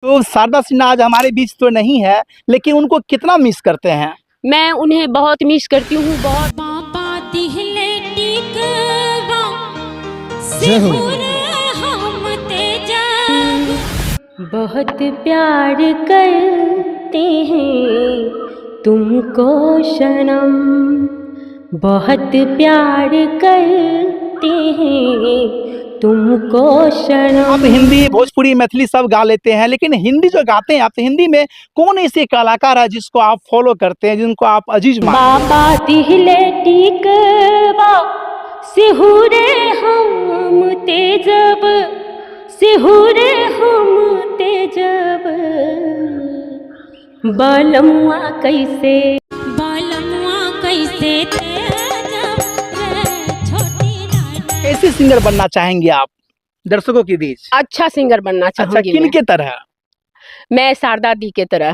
तो शारदा सिन्हा आज हमारे बीच तो नहीं है, लेकिन उनको कितना मिस करते हैं। मैं उन्हें बहुत मिस करती हूँ। बहुत बहुत प्यार करते हैं तुमको सनम, बहुत प्यार करते हैं तुमको सनम। आप हिंदी, भोजपुरी, मैथिली सब गा लेते हैं, लेकिन हिंदी जो गाते हैं आप, तो हिंदी में कौन ऐसे कलाकार है जिसको आप फॉलो करते हैं, जिनको आप अजीज मानते हैं? बाबा दिहले टीकवा सिहुरे हम तेजब, सिहुरे हम तेजब, बालमुआ कैसे तेजब, छोटी नाना। कैसे सिंगर बनना चाहेंगे आप दर्शकों के बीच? अच्छा सिंगर बनना अच्छा, चाहूंगी किन के तरह? मैं शारदा दी के तरह।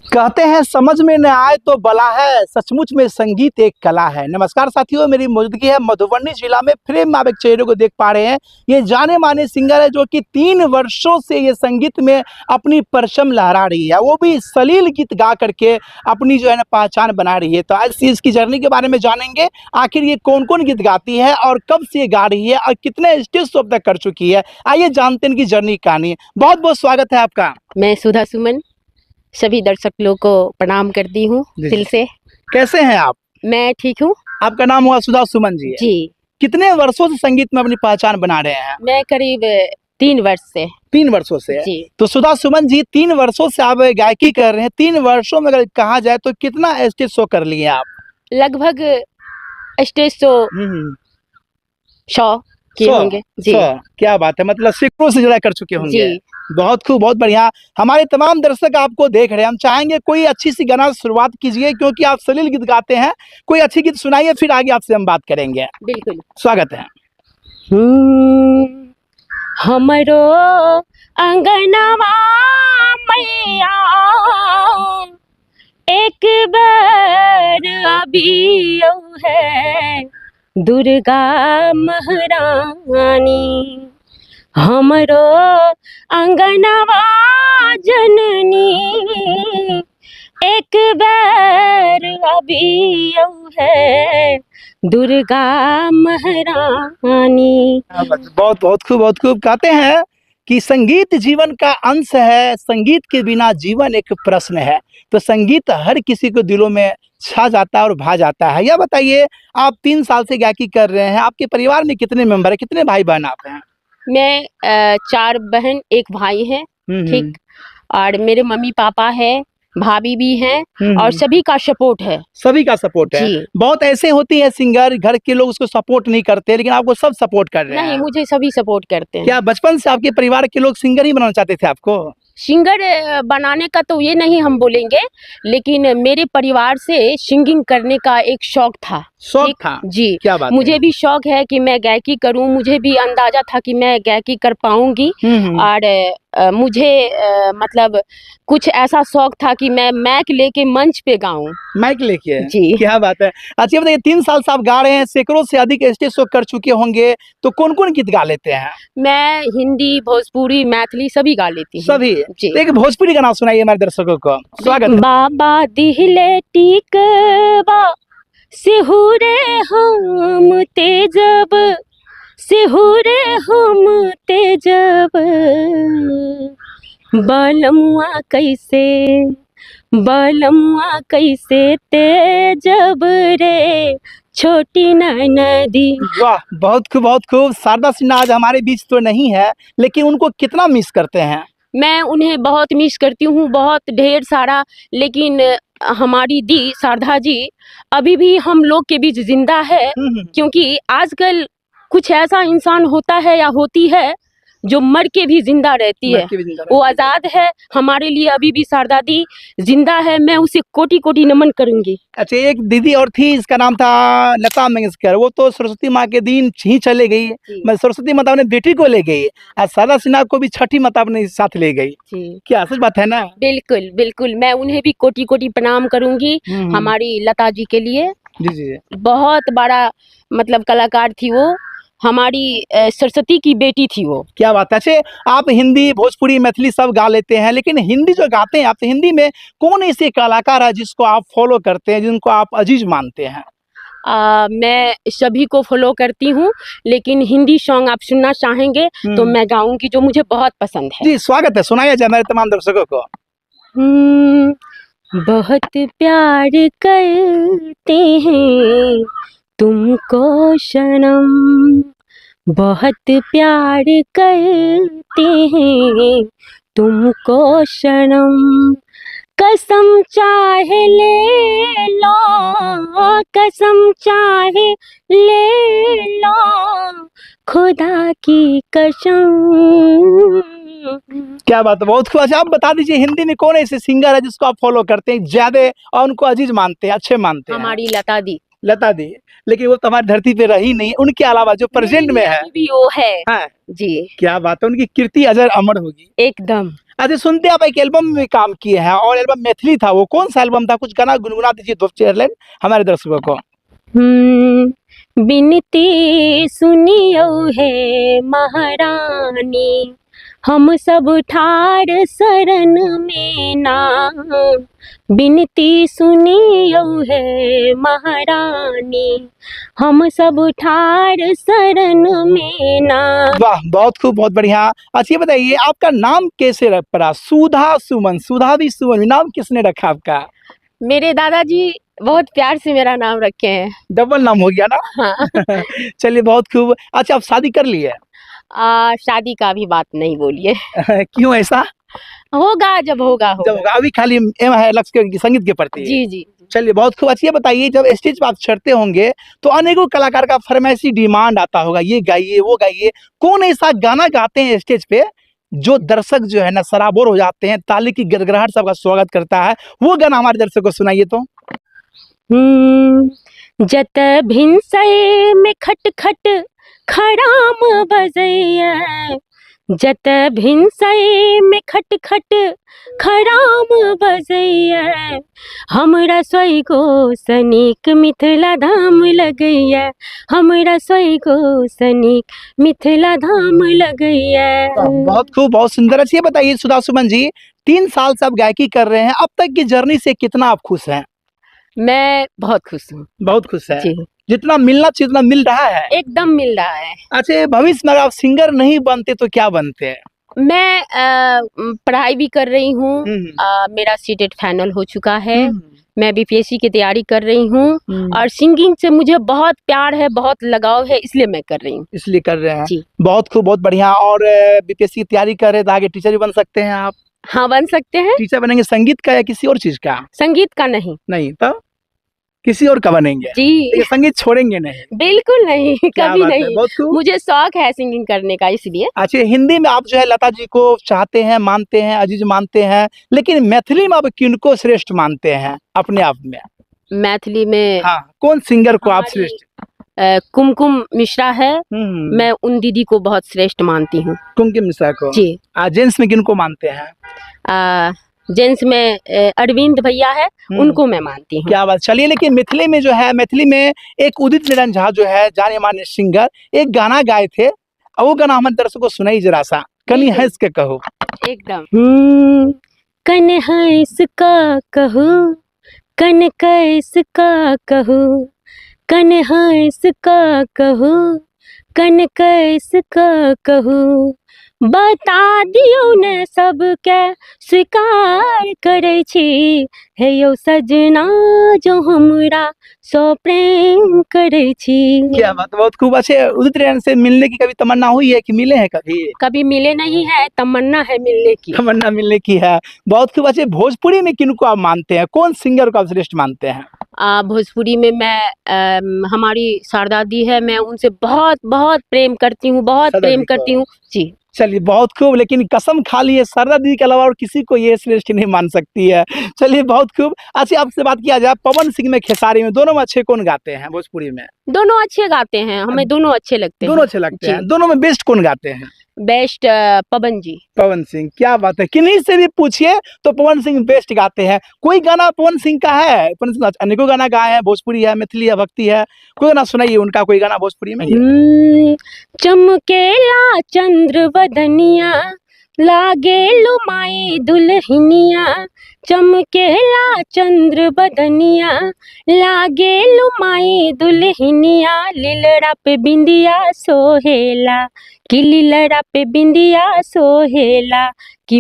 कहते हैं समझ में न आए तो बला है, सचमुच में संगीत एक कला है। नमस्कार साथियों, मेरी मौजूदगी है मधुबनी जिला में। फ्रेम में आप एक चेहरे को देख पा रहे हैं, ये जाने माने सिंगर है जो कि 3 वर्षों से ये संगीत में अपनी परचम लहरा रही है, वो भी सलील गीत गा करके अपनी जो है ना पहचान बना रही है। तो आज इसकी जर्नी के बारे में जानेंगे, आखिर ये कौन कौन गीत गाती है और कब से ये गा रही है और कितने स्टेज शो तक कर चुकी है। आइए जानते हैं इनकी जर्नी कहानी। बहुत बहुत स्वागत है आपका। मैं सुधा सुमन सभी दर्शक लोग को प्रणाम करती हूँ दिल से। कैसे हैं आप? मैं ठीक हूँ। आपका नाम हुआ सुधा सुमन जी है। जी, कितने वर्षों से संगीत में अपनी पहचान बना रहे हैं? मैं करीब 3 वर्ष से। 3 वर्षों से। जी, तो सुधा सुमन जी 3 वर्षों से आप गायकी कर रहे हैं। 3 वर्षों में अगर कहा जाए तो कितना स्टेज शो कर लिए आप? लगभग स्टेज शो 100 किए 100, होंगे। जी 100, क्या बात है, मतलब सैकड़ों से ज्यादा कर चुके होंगे। जी। बहुत खूब, बहुत बढ़िया। हमारे तमाम दर्शक आपको देख रहे हैं, हम चाहेंगे कोई अच्छी सी गाना शुरुआत कीजिए, क्योंकि आप सलील गीत गाते हैं। कोई अच्छी गीत सुनाइए, फिर आगे आपसे हम बात करेंगे। बिल्कुल। स्वागत है। हमरो अंगनवा मैया एक बार अभी है दुर्गा महारानी, हमरो अंगनवा जननी एक बार अभी है दुर्गा महारानी। बहुत बहुत खूब, बहुत खूब। कहते हैं कि संगीत जीवन का अंश है, संगीत के बिना जीवन एक प्रश्न है। तो संगीत हर किसी को दिलों में छा जाता है और भा जाता है। यह बताइए, आप 3 साल से गायकी कर रहे हैं, आपके परिवार में कितने मेंबर है, कितने भाई बहन आप हैं? मैं 4 बहन 1 भाई है। ठीक। और मेरे मम्मी पापा है, भाभी भी हैं और सभी का सपोर्ट है। सभी का सपोर्ट है। जी। बहुत ऐसे होती है सिंगर, घर के लोग उसको सपोर्ट नहीं करते, लेकिन आपको सब सपोर्ट कर रहे हैं। नहीं, मुझे सभी सपोर्ट करते हैं। क्या बचपन से आपके परिवार के लोग सिंगर ही बनाना चाहते थे आपको? सिंगर बनाने का तो ये नहीं हम बोलेंगे, लेकिन मेरे परिवार से सिंगिंग करने का एक शौक था। शौक था? जी, क्या बात मुझे भी शौक है कि मैं गायकी करूं। मुझे भी अंदाजा था कि मैं गायकी कर पाऊंगी। और मुझे मतलब कुछ ऐसा शौक था कि मैं माइक लेके मंच पे गाऊं। माइक लेके? जी, क्या बात है। अच्छा बताइए, 3 साल से आप गा रहे हैं, सैकड़ों से अधिक स्टेज शो कर चुके होंगे, तो कौन कौन गीत गा लेते हैं? मैं हिंदी, भोजपुरी, मैथिली सभी गा लेती हूँ। सभी? जी। तो एक भोजपुरी गाना सुनाइए हमारे दर्शकों को। स्वागत है। बाबा दिहले टीकवा सिहुरे हम तेजब, सिहुरे हम तेजब, बालमुआ कैसे तेजब रे छोटी नदी। वाह, बहुत खूब, बहुत खूब। शारदा सिन्हा आज हमारे बीच तो नहीं है, लेकिन उनको कितना मिस करते हैं? मैं उन्हें बहुत मिस करती हूँ, बहुत ढेर सारा। लेकिन हमारी दी शारदा जी अभी भी हम लोग के बीच जिंदा है, क्योंकि आजकल कुछ ऐसा इंसान होता है या होती है जो मर के भी जिंदा रहती है। वो आजाद है। हमारे लिए अभी भी शारदा दी जिंदा है। मैं उसे कोटि कोटि नमन करूंगी। अच्छा, एक दीदी और थी, इसका नाम था लता मंगेशकर। वो तो सरस्वती माँ के दिन ही चले गई। मैं सरस्वती माता अपने बेटी को ले गई, और शारदा सिन्हा को भी छठी माता अपने साथ ले गई। क्या सच बात है ना? बिल्कुल बिल्कुल, मैं उन्हें भी कोटि कोटि प्रणाम करूंगी। हमारी लता जी के लिए। जी जी। बहुत बड़ा मतलब कलाकार थी वो। हमारी सरस्वती की बेटी थी वो। क्या बात है। अच्छा, आप हिंदी, भोजपुरी, मैथिली सब गा लेते हैं, लेकिन हिंदी जो गाते हैं आप, तो हिंदी में कौन ऐसे कलाकार है जिसको आप फॉलो करते हैं, जिनको आप अजीज मानते हैं? मैं सभी को फॉलो करती हूँ, लेकिन हिंदी सॉन्ग आप सुनना चाहेंगे तो मैं गाऊंगी जो मुझे बहुत पसंद है। जी स्वागत है, सुनाया जाए हमारे तमाम दर्शकों को। बहुत प्यार करते हैं तुमको सनम, बहुत प्यार करते हैं तुमको सनम, कसम चाहे ले लो, कसम चाहे ले लो, खुदा की कसम। क्या बात है, बहुत खूब। अच्छा, आप बता दीजिए हिंदी में कौन ऐसे सिंगर है जिसको आप फॉलो करते हैं ज्यादा और उनको अजीज मानते हैं, अच्छे मानते हैं? हमारी लता दी। लता दी, लेकिन वो तो हमारी धरती पे रही नहीं, उनके अलावा जो प्रेजेंट में है। अभी भी वो है। हाँ जी, क्या बात है, उनकी कीर्ति अजर अमर होगी एकदम। अच्छा, सुनते हैं आप एक एल्बम में काम किए हैं और एल्बम मैथिली था, वो कौन सा एल्बम था? कुछ गाना गुनगुना दीजिए दो चार लाइन हमारे दर्शकों को। बिनती सुनियो है महारानी, हम सब ठार शरण में ना, बिनती सुनियो है महारानी, हम सब ठार शरण में ना। वाह, बहुत खूब, बहुत बढ़िया। अच्छा ये बताइए आपका नाम कैसे पड़ा? सुधा सुमन, सुधा भी सुमन, नाम किसने रखा आपका? मेरे दादाजी बहुत प्यार से मेरा नाम रखे हैं। डबल नाम हो गया ना? हाँ। चलिए बहुत खूब। अच्छा, आप शादी कर लिए? शादी का भी बात नहीं बोलिए। क्यों ऐसा? होगा जब होगा जब होगा, अभी खाली एम है लक्ष्य के संगीत के प्रति। जी जी। चलिए बहुत खूब। अच्छा ये बताइए जब स्टेज पर आप चढ़ते होंगे तो अनेकों कलाकार का फरमाइशी डिमांड आता होगा, ये गाइए वो गाइए, कौन ऐसा गाना गाते हैं स्टेज पे जो दर्शक जो है ना सराबोर हो जाते हैं, ताली की गड़गड़ाहट सबका स्वागत करता है, वो गाना हमारे दर्शक को सुनाइए तो। जत भिनसै में खट खट खड़ाम बजैया, जत भिनसै में खट खट खड़ाम बजैया, हमरा सोई को सनिक मिथिला धाम लगैया, हमरा सोई को सनिक मिथिला धाम लगैया। बहुत खूब, बहुत सुंदर। अच्छा ये बताइए सुधा सुमन जी, 3 साल से आप गायकी कर रहे हैं, अब तक की जर्नी से कितना आप खुश हैं? मैं बहुत खुश हूँ। बहुत खुश है? जी, जितना मिलना चाहिए उतना मिल रहा है? एकदम मिल रहा है। अच्छा, भविष्य में अगर आप सिंगर नहीं बनते तो क्या बनते हैं? मैं पढ़ाई भी कर रही हूँ, मेरा सीटेट फाइनल हो चुका है, मैं बीपीएससी की तैयारी कर रही हूँ और सिंगिंग से मुझे बहुत प्यार है, बहुत लगाव है, इसलिए मैं कर रही हूँ। इसलिए कर रहे हैं? जी। बहुत खूब, बहुत बढ़िया। और बीपीएससी की तैयारी कर रहे हैं तो आगे टीचर भी बन सकते हैं आप? हाँ, बन सकते हैं। टीचर बनेंगे संगीत का या किसी और चीज का? संगीत का नहीं। नहीं तो किसी और का बनेंगे? जी, ये संगीत छोड़ेंगे नहीं? बिल्कुल नहीं, क्या कभी बात है, नहीं। बहुत खूब। मुझे शौक है सिंगिंग करने का, इसलिए। अच्छा, हिंदी में आप जो है लता जी को चाहते हैं, मानते हैं, अजीज मानते हैं, लेकिन मैथिली में आप किनको श्रेष्ठ मानते हैं अपने आप में? मैथिली में हाँ, कौन सिंगर को आप श्रेष्ठ? कुमकुम मिश्रा है, मैं उन दीदी को बहुत श्रेष्ठ मानती हूँ। कुमकुम मिश्रा को? जी। जेंट्स में किनको मानते हैं? जेंट्स में अरविंद भैया है, उनको मैं मानती हूँ। क्या बात। चलिए, लेकिन मिथिली में जो है, मैथिली में एक उदित नारायण झा जो है जाने माने सिंगर, एक गाना गाए थे, और वो गाना हमारे दर्शकों को सुनाई जरा सा, कनी हंस के कहो। एकदम। कन हंस का कहो, कन कैस का कहो, कन हंस का कहो, कन कैस का कहो, बता दियो ने सबके स्वीकार करे छी, हे यो सजना जो हमरा सो प्रेम करे छी। क्या बात, बहुत खूब। अच्छे, उदित नारायण से मिलने की कभी तमन्ना हुई है कि मिले हैं कभी? कभी मिले नहीं है, तमन्ना है मिलने की। तमन्ना मिलने की है, बहुत खूब। अच्छे, भोजपुरी में किनको आप मानते हैं, कौन सिंगर को आप श्रेष्ठ मानते हैं? भोजपुरी में मैं हमारी शारदा दी है, मैं उनसे बहुत बहुत प्रेम करती हूँ, बहुत प्रेम करती हूँ। जी। चलिए बहुत खूब, लेकिन कसम खा लिए शारदा दी के अलावा और किसी को ये श्रेष्ठ नहीं मान सकती है। चलिए बहुत खूब। अच्छा, आपसे बात किया जाए पवन सिंह में, खेसारी में, दोनों में अच्छे कौन गाते हैं भोजपुरी में? दोनों अच्छे गाते हैं, हमें दोनों अच्छे लगते हैं। दोनों अच्छे लगते हैं। दोनों में बेस्ट कौन गाते हैं? बेस्ट पवन जी। पवन सिंह, क्या बात है, किन्हीं से भी पूछिए तो पवन सिंह बेस्ट गाते हैं। कोई गाना पवन सिंह का है? पवन सिंह अनेकों गाना गाए हैं, भोजपुरी है, मैथिली है, भक्ति है, कोई गाना सुनाइए उनका, कोई गाना भोजपुरी में। चमकेला चंद्र बदनिया लागे लुमाई दुल्हनिया, चमकेला चंद्र बदनिया लागे लुमाई दुल्हनिया, लीलड़ा पे बिंदिया सोहेला कि लीलड़ा पे बिंदिया सोहेला, कि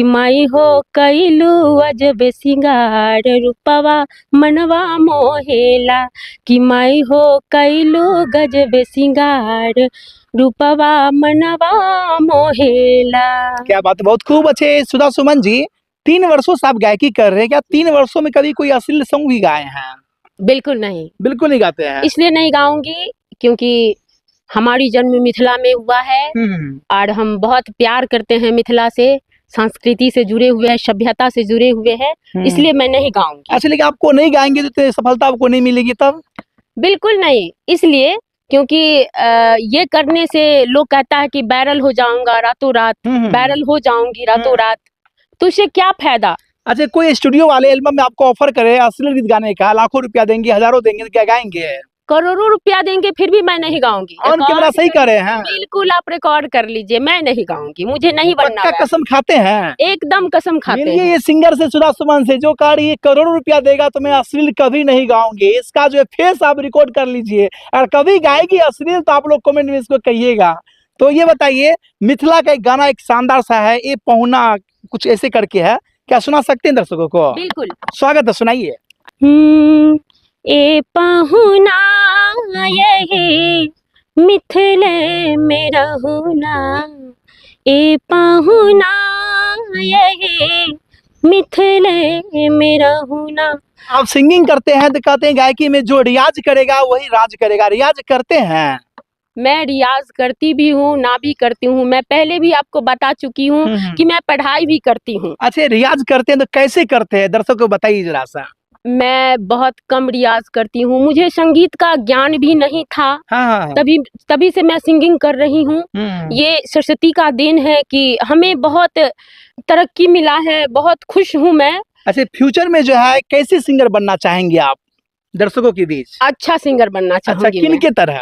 माई हो कैलू अजब सिंगार रूपवा मनवा मोहेला, कि माई हो कैलू गजब सिंगार रूपवा मनवा मोहेला। क्या बात है, बहुत खूब। अच्छे सुधा सुमन जी, 3 वर्षों से आप गायकी कर रहे हैं, क्या 3 वर्षों में कभी कोई अश्लील सॉन्ग भी गाए हैं? बिल्कुल नहीं, बिल्कुल नहीं गाते हैं। इसलिए नहीं गाऊंगी क्योंकि हमारी जन्म मिथिला में हुआ है और हम बहुत प्यार करते हैं मिथिला से, संस्कृति से जुड़े हुए हैं, सभ्यता से जुड़े हुए हैं, इसलिए मैं नहीं गाऊंगी। अच्छा, लेकिन आपको नहीं गाएंगे तो सफलता आपको नहीं मिलेगी तब? बिल्कुल नहीं, इसलिए क्योंकि ये करने से लोग कहता है कि वायरल हो जाऊंगा रातों रात, वायरल हो जाऊंगी रातों रात, तो इससे क्या फायदा। अच्छा, कोई स्टूडियो वाले एल्बम में आपको ऑफर करे अश्लील गीत गाने का, लाखों रुपया देंगे, हजारों देंगे, तो क्या गाएंगे? करोड़ों रुपया देंगे फिर भी मैं नहीं गाऊंगी। ऑन कैमरा सही कर रहे हैं? बिल्कुल, आप रिकॉर्ड कर लीजिए, मैं नहीं गाऊंगी, मुझे नहीं बनना। पक्का कसम खाते हैं? एकदम कसम खाते हैं। ये सिंगर से, सुधा सुमन से, जो कह रही है करोड़ों रुपया देगा तो मैं अश्लील कभी नहीं गाऊंगी, इसका जो है फेस आप रिकॉर्ड कर लीजिए, और कभी गाएगी अश्लील तो आप लोग कमेंट में इसको कहिएगा। तो ये बताइए, मिथिला का एक गाना एक शानदार सा है, ये पहुना कुछ ऐसे करके है, क्या सुना सकते हैं दर्शकों को? बिल्कुल, स्वागत है, सुनाइए। ए पहुना यही मिथिले में रहुना, ए पहुना यही मिथिले में रहुना। आप सिंगिंग करते हैं तो कहते हैं गायकी में जो रियाज करेगा वही राज करेगा, रियाज करते हैं? मैं रियाज करती भी हूँ, ना भी करती हूँ, मैं पहले भी आपको बता चुकी हूँ कि मैं पढ़ाई भी करती हूँ। अच्छा, रियाज करते हैं तो कैसे करते हैं, दर्शकों को बताइए जरा सा। मैं बहुत कम रियाज करती हूँ, मुझे संगीत का ज्ञान भी नहीं था। हाँ। तभी से मैं सिंगिंग कर रही हूँ। ये सरस्वती का देन है कि हमें बहुत तरक्की मिला है, बहुत खुश हूँ मैं। अच्छा, फ्यूचर में जो है कैसे सिंगर बनना चाहेंगे आप दर्शकों के बीच? अच्छा सिंगर बनना चाहूंगी। अच्छा, किन के तरह?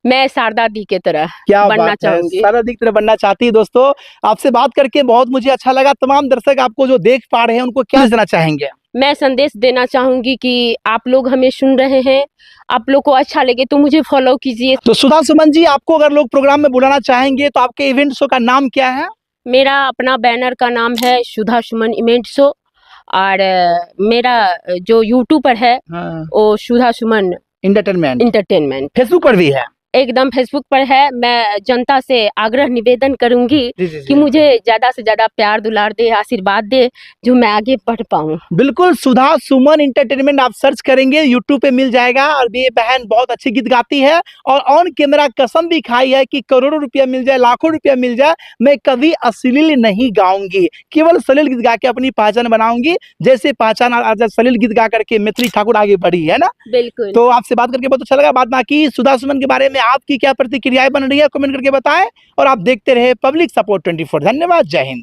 मैं शारदा दी के तरह क्या बनना चाहूंगी? शारदा दी की तरह बनना चाहती है। दोस्तों, आपसे बात करके बहुत मुझे अच्छा लगा। तमाम दर्शक आपको जो देख पा रहे हैं उनको क्या देना चाहेंगे? मैं संदेश देना चाहूंगी कि आप लोग हमें सुन रहे हैं, आप लोग को अच्छा लगे तो मुझे फॉलो कीजिए। तो सुधा सुमन जी, आपको अगर लोग प्रोग्राम में बुलाना चाहेंगे तो आपके इवेंट शो का नाम क्या है? मेरा अपना बैनर का नाम है सुधा सुमन इवेंट शो, और मेरा जो यूट्यूब पर है वो सुधा सुमन इंटरटेनमेंट। फेसबुक पर भी है? एकदम फेसबुक पर है। मैं जनता से आग्रह निवेदन करूंगी कि मुझे ज्यादा से ज्यादा प्यार दुलार दे, आशीर्वाद दे, जो मैं आगे बढ़ पाऊं। बिल्कुल, सुधा सुमन इंटरटेनमेंट आप सर्च करेंगे, यूट्यूब पे मिल जाएगा। और ये बहन बहुत अच्छी गीत गाती है और ऑन कैमरा कसम भी खाई है कि करोड़ों रुपया मिल जाए, लाखों रुपया मिल जाए, मैं कभी अश्लील नहीं गाऊंगी, केवल सलील गीत गा के अपनी पहचान बनाऊंगी, जैसे पहचान आज सलील गीत गा करके मैथिली ठाकुर आगे बढ़ी है ना। बिल्कुल। तो आपसे बात करके बहुत अच्छा लगा। बात बाकी सुधा सुमन के बारे में आपकी क्या प्रतिक्रियाएं बन रही है, कमेंट करके बताएं, और आप देखते रहे पब्लिक सपोर्ट 24। धन्यवाद, जय हिंद।